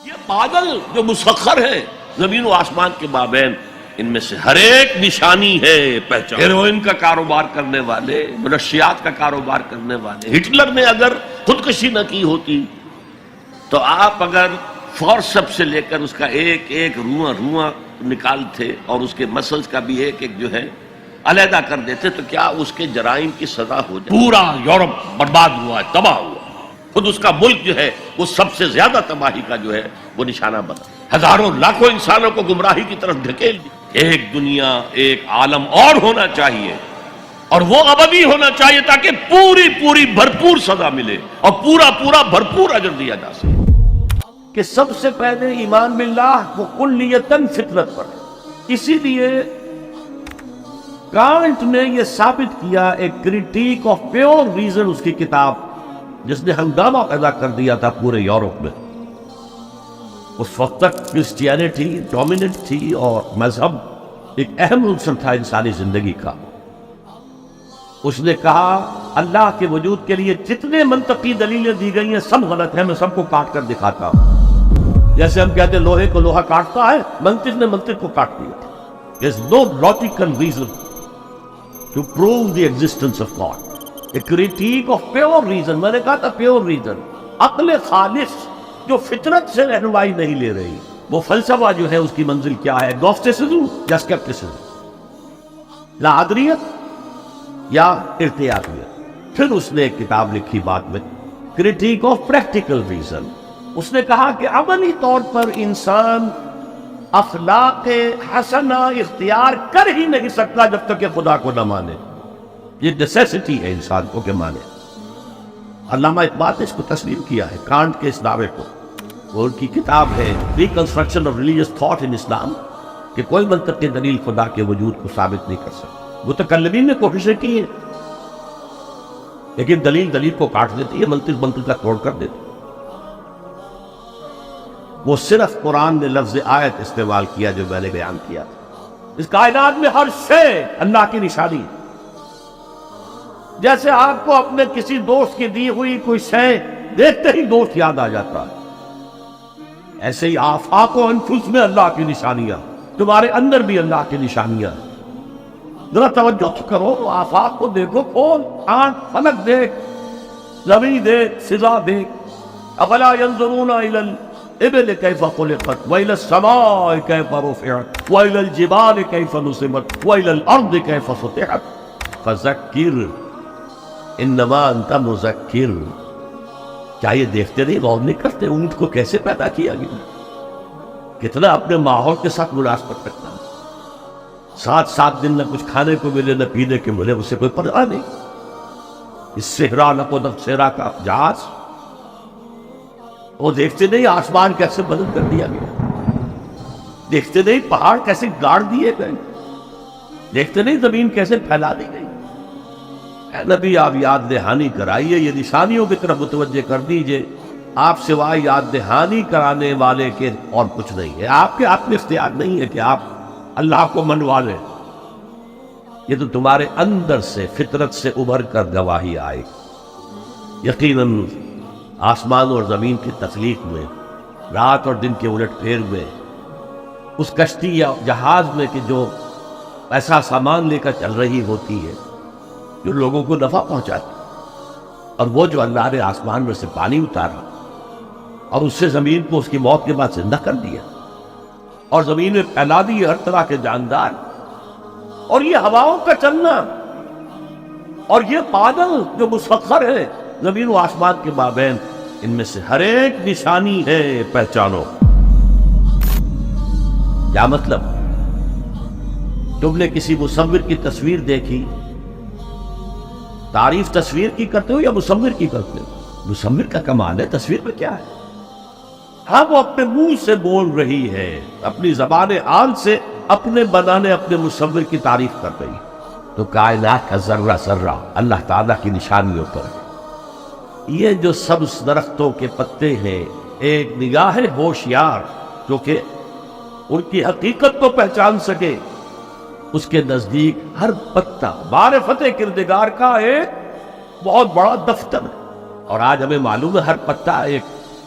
یہ بادل جو مسخر ہے زمین و آسمان کے مابین، ان میں سے ہر ایک نشانی ہے پہچان۔ ہیروئن کا کاروبار کرنے والے، منشیات کا کاروبار کرنے والے، ہٹلر نے اگر خودکشی نہ کی ہوتی تو آپ اگر فورسپ سے لے کر اس کا ایک ایک رواں نکالتے اور اس کے مسلز کا بھی ایک ایک جو ہے علیحدہ کر دیتے تو کیا اس کے جرائم کی سزا ہو جائے؟ پورا یورپ برباد ہوا ہے، تباہ ہوا۔ خود اس کا ملک جو ہے وہ سب سے زیادہ تباہی کا جو ہے وہ نشانہ بنا، ہزاروں لاکھوں انسانوں کو گمراہی کی طرف دھکیل دی۔ ایک دنیا، ایک عالم اور ہونا چاہیے، اور وہ ابدی ہونا چاہیے تاکہ پوری بھرپور سزا ملے اور پورا بھرپور اجر دیا جا سکے۔ کہ سب سے پہلے ایمان باللہ وہ کلیتاً فطرت پر ہے۔ اسی لیے کانٹ نے یہ ثابت کیا، ایک کریٹیک آف پیور ریزن اس کی کتاب، جس نے ہنگامہ پیدا کر دیا تھا پورے یورپ میں۔ اس وقت تک کرسچینٹی ڈومیننٹ تھی اور مذہب ایک اہم عنصر تھا انسانی زندگی کا۔ اس نے کہا اللہ کے وجود کے لیے جتنے منطقی دلیلیں دی گئی ہیں سب غلط ہیں، میں سب کو کاٹ کر دکھاتا ہوں۔ جیسے ہم کہتے ہیں لوہے کو لوہا کاٹتا ہے، منطق نے منطق کو کاٹ دیا۔ There's no logical reason to prove the existence of God. A critique of pure reason، میں نے کہا تھا pure reason، عقل خالص جو فطرت سے رہنمائی نہیں لے رہی۔ وہ فلسفہ جو ہے اس کی منزل کیا ہے؟ گنوسٹسزم یا اسکیپٹسزم، لا ادریت یا ارتیاقیت۔ پھر اس نے ایک کتاب لکھی بعد میں، کریٹیک آف پریکٹیکل ریزن۔ اس نے کہا کہ عملی طور پر انسان اخلاق حسنہ اختیار کر ہی نہیں سکتا جب تک کہ خدا کو نہ مانے۔ یہ نیسیسٹی ہے انسان کو کہ مانے۔ علامہ اقبال نے اس کو تسلیم کیا ہے، کانٹ کے اس دعوے کو۔ وہ ان کی کتاب ہے reconstruction of religious thought in Islam, کہ کوئی منطقی دلیل خدا کے وجود کو ثابت نہیں کر سکتا۔ متکلمین نے کوششیں کی ہیں، لیکن دلیل کو کاٹ دیتی ہے، منطق کا توڑ کر دیتی ہے۔ وہ صرف قرآن نے لفظ آیت استعمال کیا جو میں نے بیان کیا۔ اس کائنات میں ہر شے اللہ کی نشانی ہے۔ جیسے آپ کو اپنے کسی دوست کی دی ہوئی کوئی شے دیکھتے ہی دوست یاد آ جاتا ہے، ایسے ہی آفاق و انفس میں اللہ کی نشانیاں، تمہارے اندر بھی اللہ کی نشانیاں ہیں۔ ذرا توجہ کرو، آفاق کو دیکھو، کھول آنکھ، فلک دیکھ، زمین دیکھ، فضا دیکھ۔ افلا ينظرون الى الابل كيف خلقت والى السماء كيف رفعت والى الجبال كيف نصبت والى الارض كيف سطحت فذكر انما انت مذکر۔ کیا یہ دیکھتے نہیں، غور نہیں کرتے اونٹ کو کیسے پیدا کیا گیا، کتنا اپنے ماحول کے ساتھ مناسبت رکھتا ہے، 7 دن نہ کچھ کھانے کو ملے نہ پینے کو ملے، اسے کوئی پرواہ نہیں۔ اس صحرا نقو نقصیرا کا جہاز، وہ دیکھتے نہیں آسمان کیسے بدل کر دیا گیا، دیکھتے نہیں پہاڑ کیسے گاڑ دیے گئے، دیکھتے نہیں زمین کیسے پھیلا دی گئی۔ اے نبی آپ یاد دہانی کرائیے، یہ نشانیوں کی طرف متوجہ کر دیجئے۔ آپ سوائے یاد دہانی کرانے والے کے اور کچھ نہیں ہے۔ آپ کے اختیار نہیں ہے کہ آپ اللہ کو منوا لیں، یہ تو تمہارے اندر سے فطرت سے ابھر کر گواہی آئے۔ یقیناً آسمان اور زمین کی تخلیق میں، رات اور دن کے الٹ پھیر میں، اس کشتی یا جہاز میں کہ جو ایسا سامان لے کر چل رہی ہوتی ہے جو لوگوں کو نفع پہنچاتی، اور وہ جو اللہ نے آسمان میں سے پانی اتارا اور اس سے زمین کو اس کی موت کے بعد زندہ کر دیا، اور زمین میں پھیلا دی ہر طرح کے جاندار، اور یہ ہواؤں کا چلنا، اور یہ بادل جو مسخر ہے زمین و آسمان کے مابین، ان میں سے ہر ایک نشانی ہے پہچانو۔ کیا مطلب؟ تم نے کسی مصور کی تصویر دیکھی، تعریف تصویر کی کرتے ہو یا مصور کی کرتے ہو؟ مصور کا کمال ہے، تصویر میں کیا ہے؟ ہاں وہ اپنے منہ سے بول رہی ہے، اپنی زبان آن سے اپنے بنانے اپنے مصور کی تعریف کر رہی ہے۔ تو کائنات کا ذرہ ذرہ اللہ تعالیٰ کی نشانیوں پر ہے۔ یہ جو سبز درختوں کے پتے ہیں، ایک نگاہ ہوشیار جو کہ ان کی حقیقت کو پہچان سکے، اس کے نزدیک ہر پتا معرفت کردگار کا ایک بہت بڑا دفتر ہے۔ اور آج ہمیں معلوم ہے ہر پتا ایک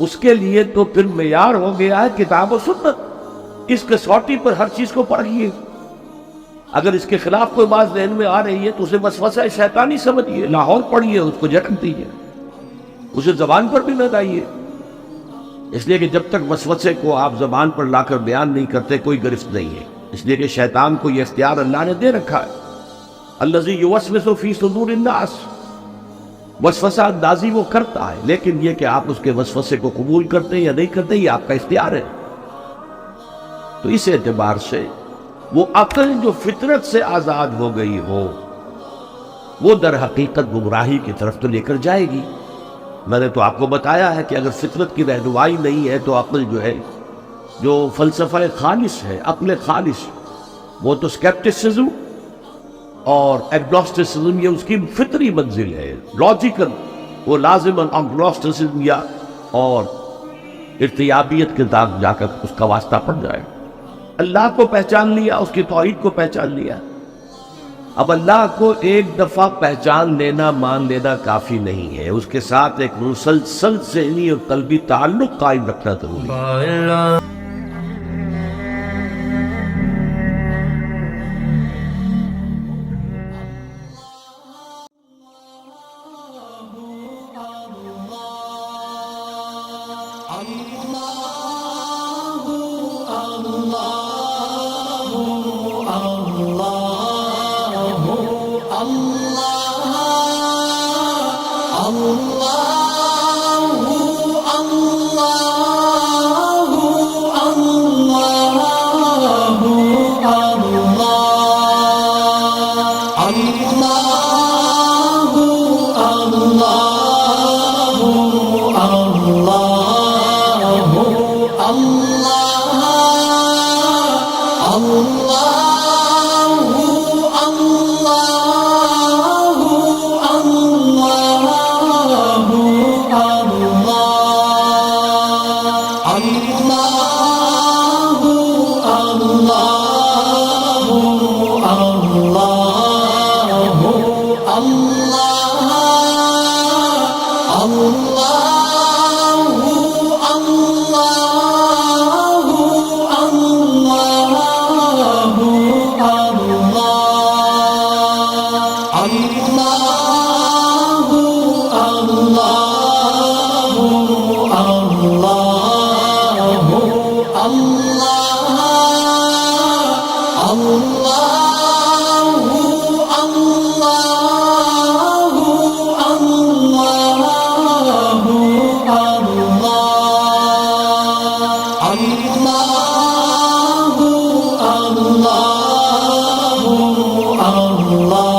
اس کے لیے تو پھر معیار ہو گیا ہے کتاب و سنت. اس کسوٹی پر ہر چیز کو پڑھیے. اگر اس کے خلاف کوئی بات ذہن میں آ رہی ہے تو اسے وسوسہ شیطانی سمجھیے، لاہور پڑھیے، اس کو جھٹک دیجیے، اسے زبان پر بھی نہ لائیے. اس لیے کہ جب تک وسوسے کو آپ زبان پر لا کر بیان نہیں کرتے کوئی گرفت نہیں ہے. اس لیے کہ شیطان کو یہ اختیار اللہ نے دے رکھا ہے. الذی یوسوس فی صدور الناس، وسوسہ اندازی وہ کرتا ہے، لیکن یہ کہ آپ اس کے وسوسے کو قبول کرتے ہیں یا نہیں کرتے یہ آپ کا اختیار ہے. تو اس اعتبار سے وہ عقل جو فطرت سے آزاد ہو گئی ہو وہ در حقیقت گمراہی کی طرف تو لے کر جائے گی. میں نے تو آپ کو بتایا ہے کہ اگر فطرت کی رہنمائی نہیں ہے تو عقل جو ہے، جو فلسفہ خالص ہے، عقل خالص، وہ تو سکیپٹسزم اور ایگنوسٹسزم یہ اس کی فطری منزل ہے، لاجیکل. وہ لازم ایگنوسٹسزم یا اور ارتیابیت کے داغ جا کر اس کا واسطہ پڑ جائے. اللہ کو پہچان لیا، اس کی توحید کو پہچان لیا. اب اللہ کو ایک دفعہ پہچان لینا، مان لینا کافی نہیں ہے، اس کے ساتھ ایک مسلسل ذہنی اور قلبی تعلق قائم رکھنا ضروری ہے. Allah